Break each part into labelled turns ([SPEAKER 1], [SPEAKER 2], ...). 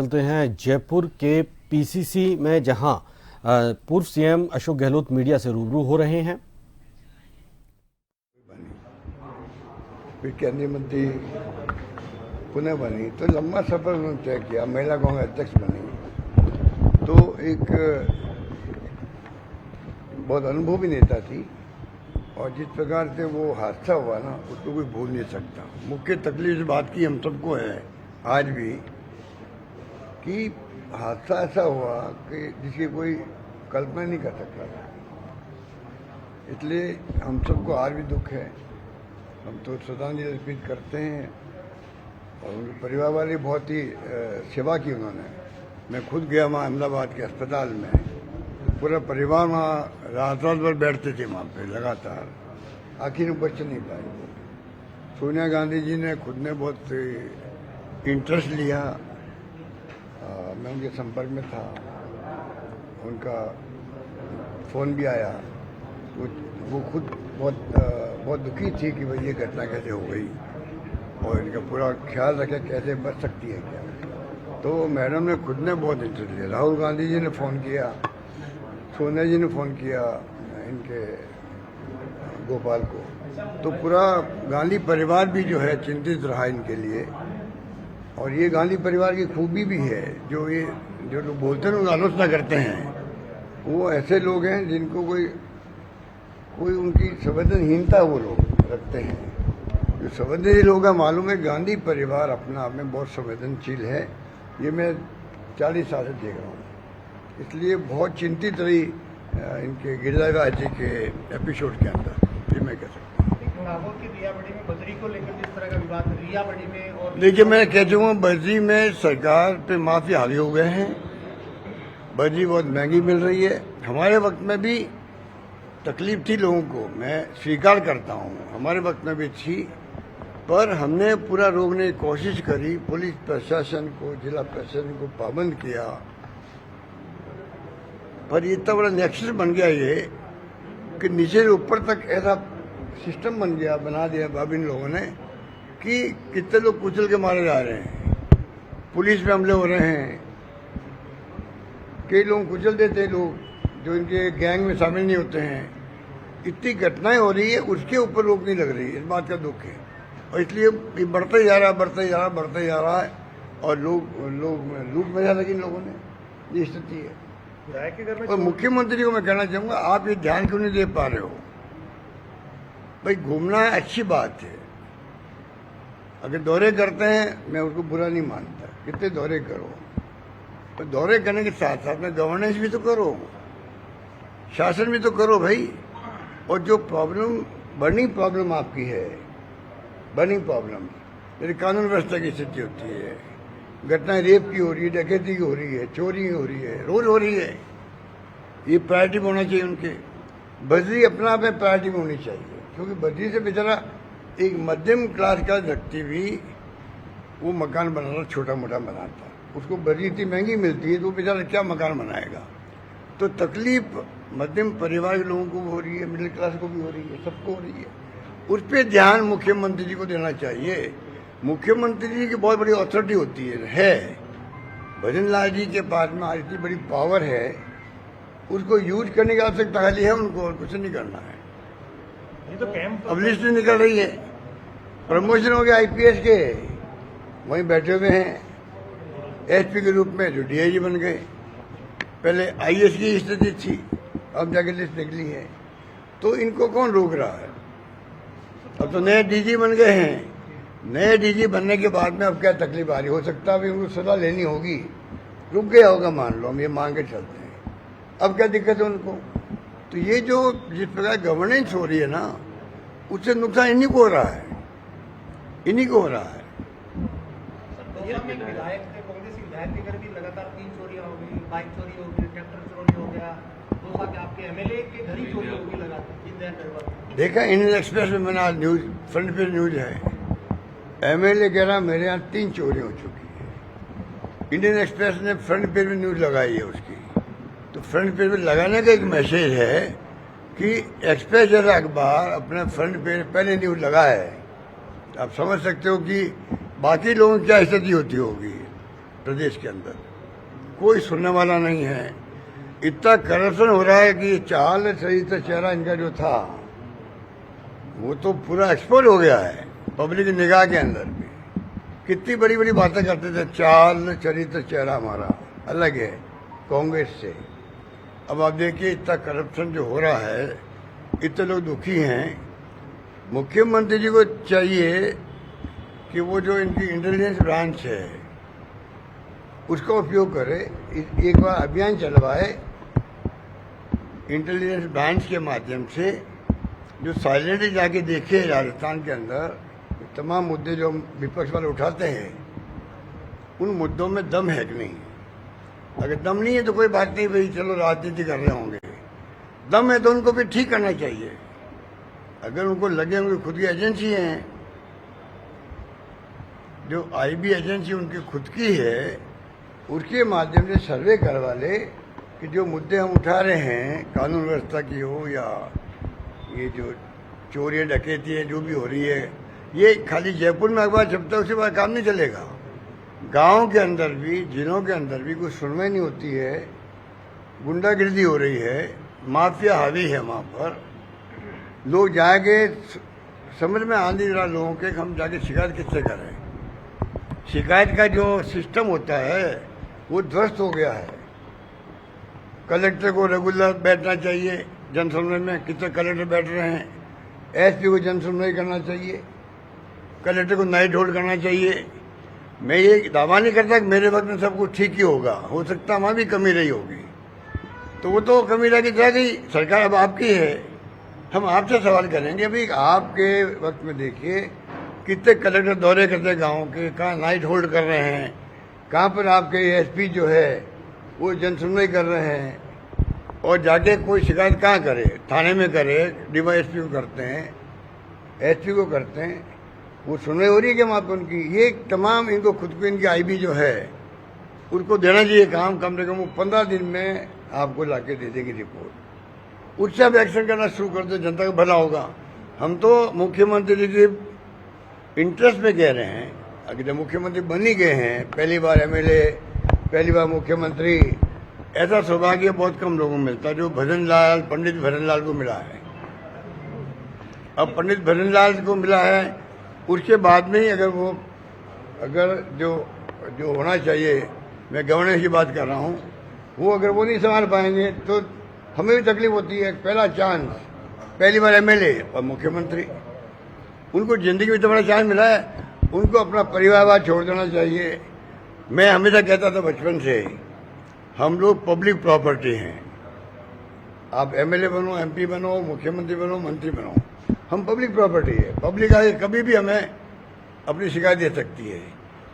[SPEAKER 1] चलते हैं जयपुर के पीसीसी में, जहां पूर्व सीएम अशोक गहलोत मीडिया से रूबरू हो रहे हैं।
[SPEAKER 2] फिर केंद्रीय मंत्री पुनः बनी तो लंबा सफर उन्होंने तय किया, महिला कांग्रेस अध्यक्ष बनी तो एक बहुत अनुभवी नेता थी। और जिस प्रकार से वो हादसा हुआ ना, उसको कोई भूल नहीं सकता। मुख्य तकलीफ इस बात की हम सबको है आज भी कि हादसा ऐसा हुआ कि जिसकी कोई कल्पना नहीं कर सकता था। इसलिए हम सबको आज भी दुख है। हम तो श्रद्धांजलि अर्पित करते हैं और उनके परिवार वाले बहुत ही सेवा की उन्होंने। मैं खुद गया वहाँ अहमदाबाद के अस्पताल में, पूरा परिवार वहाँ रात भर बैठते थे वहाँ पे लगातार, आखिर में बच नहीं पाए। सोनिया गांधी जी ने खुद ने बहुत इंटरेस्ट लिया। मैं उनके संपर्क में था, उनका फ़ोन भी आया। वो खुद बहुत दुखी थी कि भाई ये घटना कैसे हो गई और इनका पूरा ख्याल रखे कैसे बच सकती है क्या। तो मैडम ने खुद ने बहुत इंटरेस्ट लिया। राहुल गांधी जी ने फ़ोन किया, सोनिया जी ने फ़ोन किया इनके गोपाल को। तो पूरा गांधी परिवार भी जो है चिंतित रहा इनके लिए। और ये गांधी परिवार की खूबी भी है, जो लोग बोलते हैं, आलोचना करते हैं, वो ऐसे लोग हैं जिनको कोई उनकी संवेदनहीनता वो लोग रखते हैं। जो संवेदनशील लोग हैं, मालूम है गांधी परिवार अपना आप में बहुत संवेदनशील है। ये मैं 40 साल से देख रहा हूँ। इसलिए बहुत चिंतित रही इनके गिरिराज जी के एपिसोड के अंदर, ये मैं कह सकता हूँ।
[SPEAKER 3] रियाबड़ी में बजरी को लेकर जिस तरह का विवाद रियाबड़ी में, और
[SPEAKER 2] देखिए मैं कह चुका बजरी में सरकार पे माफी हावी हो गए हैं। बजरी बहुत महंगी मिल रही है। हमारे वक्त में भी तकलीफ थी लोगों को, मैं स्वीकार करता हूँ, हमारे वक्त में भी थी। पर हमने पूरा रोकने की कोशिश करी। पुलिस प्रशासन को, जिला प्रशासन को पाबंद किया। पर ये इतना बड़ा नेक्सस बन गया ये कि नीचे से ऊपर तक ऐसा सिस्टम बना दिया अब इन लोगों ने कि कितने लोग कुचल के मारे जा रहे हैं, पुलिस पे हमले हो रहे हैं। कई लोग कुचल देते हैं, लोग जो इनके गैंग में शामिल नहीं होते हैं। इतनी घटनाएं हो रही है, उसके ऊपर रोक नहीं लग रही। इस बात का दुख है और इसलिए ये बढ़ता ही जा रहा है और लोग लूट मचा लगी इन लोगों ने। ये स्थिति है। और मुख्यमंत्री को मैं कहना चाहूंगा, आप ये ध्यान क्यों नहीं दे पा रहे हो? भाई घूमना अच्छी बात है, अगर दौरे करते हैं मैं उसको बुरा नहीं मानता, कितने दौरे करो। तो दौरे करने के साथ साथ में गवर्नेंस भी तो करो, शासन भी तो करो भाई। और जो बर्निंग प्रॉब्लम आपकी है, बर्निंग प्रॉब्लम जैसे कानून व्यवस्था की स्थिति होती है, घटनाएं रेप की हो रही है, डकैती की हो रही है, चोरी हो रही है, रोज हो रही है, ये प्रायोरिटी में होना चाहिए उनके। बजरी अपना आप में प्रायोरिटी में होनी चाहिए, क्योंकि बजरी से बेचारा एक मध्यम क्लास का व्यक्ति भी वो मकान बनाना छोटा मोटा बनाता, उसको बजरी इतनी महंगी मिलती है तो बेचारा क्या मकान बनाएगा। तो तकलीफ मध्यम परिवार के लोगों को भी हो रही है, मिडिल क्लास को भी हो रही है, सबको हो रही है। उस पर ध्यान मुख्यमंत्री जी को देना चाहिए। मुख्यमंत्री जी की बहुत बड़ी अथॉरिटी होती है। भजन लाल जी के पास में आज इतनी बड़ी पावर है, उसको यूज करने की आवश्यकता खाली है उनको, और कुछ नहीं करना है।
[SPEAKER 3] तो कैंप
[SPEAKER 2] अब लिस्ट निकल रही है, प्रमोशन हो गया आईपीएस के, वहीं बैठे हुए हैं एसपी के रूप में, जो डीआईजी बन गए। पहले आईएएस की स्थिति थी, अब जाके लिस्ट निकली है। तो इनको कौन रोक रहा है? अब तो नए डीजी बन गए हैं। नए डीजी बनने के बाद में अब क्या तकलीफ आ रही हो सकता है, उनको सलाह लेनी होगी। रुक गया होगा, मान लो हम ये मांग के चलते हैं, अब क्या दिक्कत है उनको? तो ये जो जिस प्रकार गवर्नेंस हो रही है ना, उससे नुकसान इन्हीं को हो रहा है, इन्हीं को हो रहा है।
[SPEAKER 3] विधायक थे, कांग्रेस विधायक के घर भी लगातार 3 चोरियां हो गई, बाइक चोरी हो गई, ट्रैक्टर चोरी हो गया। दूसरा कि आपके एमएलए के घर ही चोरी हो गई लगातार।
[SPEAKER 2] देखा इंडियन एक्सप्रेस में मैंने आज न्यूज, फ्रंट पेज न्यूज है, एमएलए कह रहा मेरे यहाँ 3 चोरी हो चुकी है। इंडियन एक्सप्रेस ने फ्रंट पेज में न्यूज लगाई है उसकी। तो फ्रंट पेज में लगाने का एक मैसेज है कि एक्सप्रेस जैसा अखबार अपने फ्रंट पेज पहले न्यूज लगा है। आप समझ सकते हो कि बाकी लोगों की क्या स्थिति होती होगी। प्रदेश के अंदर, कोई सुनने वाला नहीं है। इतना करप्शन हो रहा है कि चाल चरित्र चेहरा इनका जो था वो तो पूरा एक्सपोज हो गया है पब्लिक की निगाह के अंदर भी। कितनी बड़ी बड़ी बातें करते थे, चाल चरित्र चेहरा हमारा अलग है कांग्रेस से। अब आप देखिए इतना करप्शन जो हो रहा है, इतने लोग दुखी हैं। मुख्यमंत्री जी को चाहिए कि वो जो इनकी इंटेलिजेंस ब्रांच है उसका उपयोग करे, एक बार अभियान चलवाए इंटेलिजेंस ब्रांच के माध्यम से, जो साइलेंटली जाके देखे राजस्थान के अंदर तमाम मुद्दे जो विपक्ष वाले उठाते हैं, उन मुद्दों में दम है कि नहीं। अगर दम नहीं है तो कोई बात नहीं भाई, चलो राजनीति कर रहे होंगे। दम है तो उनको भी ठीक करना चाहिए। अगर उनको लगे उनकी खुद की एजेंसी है, जो आईबी एजेंसी उनकी खुद की है, उसके माध्यम से सर्वे करवा ले कि जो मुद्दे हम उठा रहे हैं, कानून व्यवस्था की हो या ये जो चोरी डकैती है जो भी हो रही है, ये खाली जयपुर में अखबार छपता है उसके बाद काम नहीं चलेगा। गांव के अंदर भी, जिलों के अंदर भी कुछ सुनवाई नहीं होती है, गुंडागिर्दी हो रही है, माफिया हावी है वहाँ पर। लोग जाके समझ में आ नहीं रहा लोगों के, हम जाके शिकायत किससे करें। शिकायत का जो सिस्टम होता है वो ध्वस्त हो गया है। कलेक्टर को रेगुलर बैठना चाहिए जनसुनवाई में, कितने कलेक्टर बैठ रहे हैं। एसपी को जनसुनवाई करना चाहिए, कलेक्टर को नाइट होल्ड करना चाहिए। मैं ये दावा नहीं करता कि मेरे वक्त में सब कुछ ठीक ही होगा, हो सकता वहाँ भी कमी रही होगी, तो वो तो कमी रह गई। सरकार अब आपकी है, हम आपसे सवाल करेंगे भाई आपके वक्त में देखिए कितने कलेक्टर दौरे करते गाँव के, कहाँ नाइट होल्ड कर रहे हैं, कहाँ पर आपके एसपी जो है वो जनसुनवाई कर रहे हैं, और जाके कोई शिकायत कहाँ करे, थाने में करे, डीवाईएसपी को करते हैं, एसपी को करते हैं, वो सुनवाई हो रही है क्या वहाँ पर उनकी। ये तमाम इनको खुद को इनकी आईबी जो है उनको देना चाहिए काम, कम से कम वो 15 दिन में आपको लाके दे देगी रिपोर्ट। उससे आप एक्शन करना शुरू कर दो, जनता का भला होगा। हम तो मुख्यमंत्री जी इंटरेस्ट में कह रहे हैं, अगर जब मुख्यमंत्री बन ही गए हैं, पहली बार एमएलए, पहली बार मुख्यमंत्री, ऐसा सौभाग्य बहुत कम लोगों को मिलता है जो पंडित भजनलाल को मिला है। अब पंडित भजनलाल को मिला है, उसके बाद में ही अगर जो होना चाहिए, मैं गवर्नेंस की बात कर रहा हूँ, वो अगर वो नहीं संभाल पाएंगे तो हमें भी तकलीफ होती है। पहला चांस, पहली बार एमएलए और मुख्यमंत्री, उनको जिंदगी में तो बड़ा चांस मिला है, उनको अपना परिवार छोड़ देना चाहिए। मैं हमेशा कहता था बचपन से, हम लोग पब्लिक प्रॉपर्टी हैं। आप एमएलए बनो, एमपी बनो, मुख्यमंत्री बनो, मंत्री बनो, हम पब्लिक प्रॉपर्टी है। पब्लिक आगे कभी भी हमें अपनी शिकायत दे सकती है,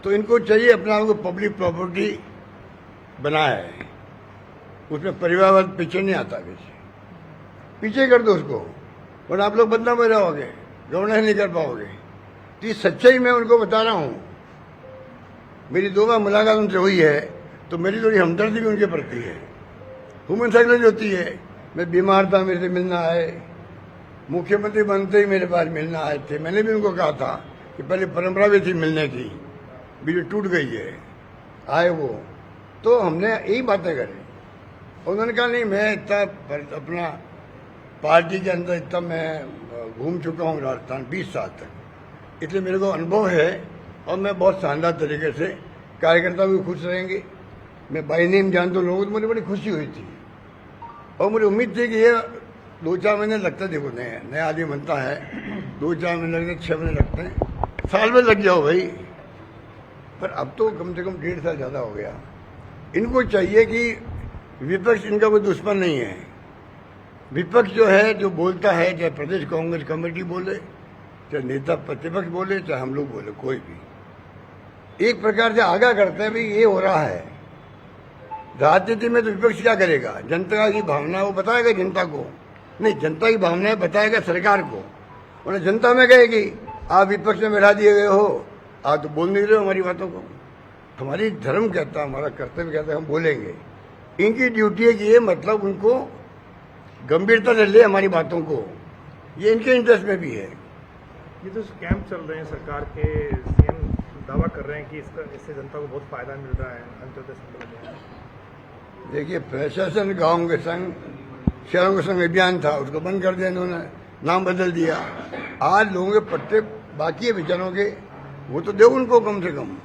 [SPEAKER 2] तो इनको चाहिए अपना आप को पब्लिक प्रॉपर्टी बनाए, उसमें परिवारवाद पीछे नहीं आता, पीछे कर दो उसको, वरना आप लोग बदनाम हो जाओगे, गवर्नेंस नहीं कर पाओगे। तो ये सच्चाई मैं उनको बता रहा हूँ। मेरी 2 बार मुलाकात उनसे हुई है, तो मेरी थोड़ी हमदर्दी भी उनके प्रति है, ह्यूमन साइकोलॉजी होती है। मैं बीमार था, मेरे से मिलना आए, मुख्यमंत्री बनते ही मेरे पास मिलना आए थे। मैंने भी उनको कहा था कि पहले परंपरा भी थी मिलने की, बीच टूट गई है, आए वो, तो हमने यही बातें करी। उन्होंने कहा नहीं, मैं इतना अपना पार्टी के अंदर इतना मैं घूम चुका हूँ राजस्थान 20 साल तक, इसलिए मेरे को अनुभव है और मैं बहुत शानदार तरीके से, कार्यकर्ता भी खुश रहेंगे। मैं बाई नेम जानता हूँ लोगों, तो मुझे बड़ी खुशी हुई थी और मुझे उम्मीद थी कि ये 2-4 महीने लगता, देखो नया आदमी बनता है, 2-4 महीने लगते, 6 महीने लगते हैं, साल में लग जाओ भाई, पर अब तो कम से कम 1.5 साल ज़्यादा हो गया। इनको चाहिए कि विपक्ष इनका कोई दुश्मन नहीं है। विपक्ष जो है, जो बोलता है, चाहे प्रदेश कांग्रेस कमेटी बोले, चाहे नेता प्रतिपक्ष बोले, चाहे हम लोग बोले, कोई भी एक प्रकार से आगाह करते हैं भाई ये हो रहा है। राजनीति में तो विपक्ष क्या करेगा, जनता की भावना वो बताएगा जनता को, नहीं जनता की भावनाएं बताएगा सरकार को, और जनता में कहेगी आप विपक्ष में बैठा दिए गए हो, आप तो बोल नहीं रहे हो हमारी बातों को। हमारी धर्म कहता है, हमारा कर्तव्य कहता है हम बोलेंगे। इनकी ड्यूटी है कि ये मतलब उनको गंभीरता से ले हमारी बातों को, ये इनके इंटरेस्ट में भी है।
[SPEAKER 4] ये तो स्कैम चल रहे हैं सरकार के, सीएम दावा कर रहे हैं कि इससे जनता को बहुत फायदा मिल रहा है अंत्योदय संबंध में।
[SPEAKER 2] देखिए, प्रशासन गांव के संग शहरों के संग अभियान था, उसको बंद कर दिया इन्होंने, नाम बदल दिया। आज लोगों के पट्टे बाकी है बेचारों के, वो तो दो उनको कम से कम।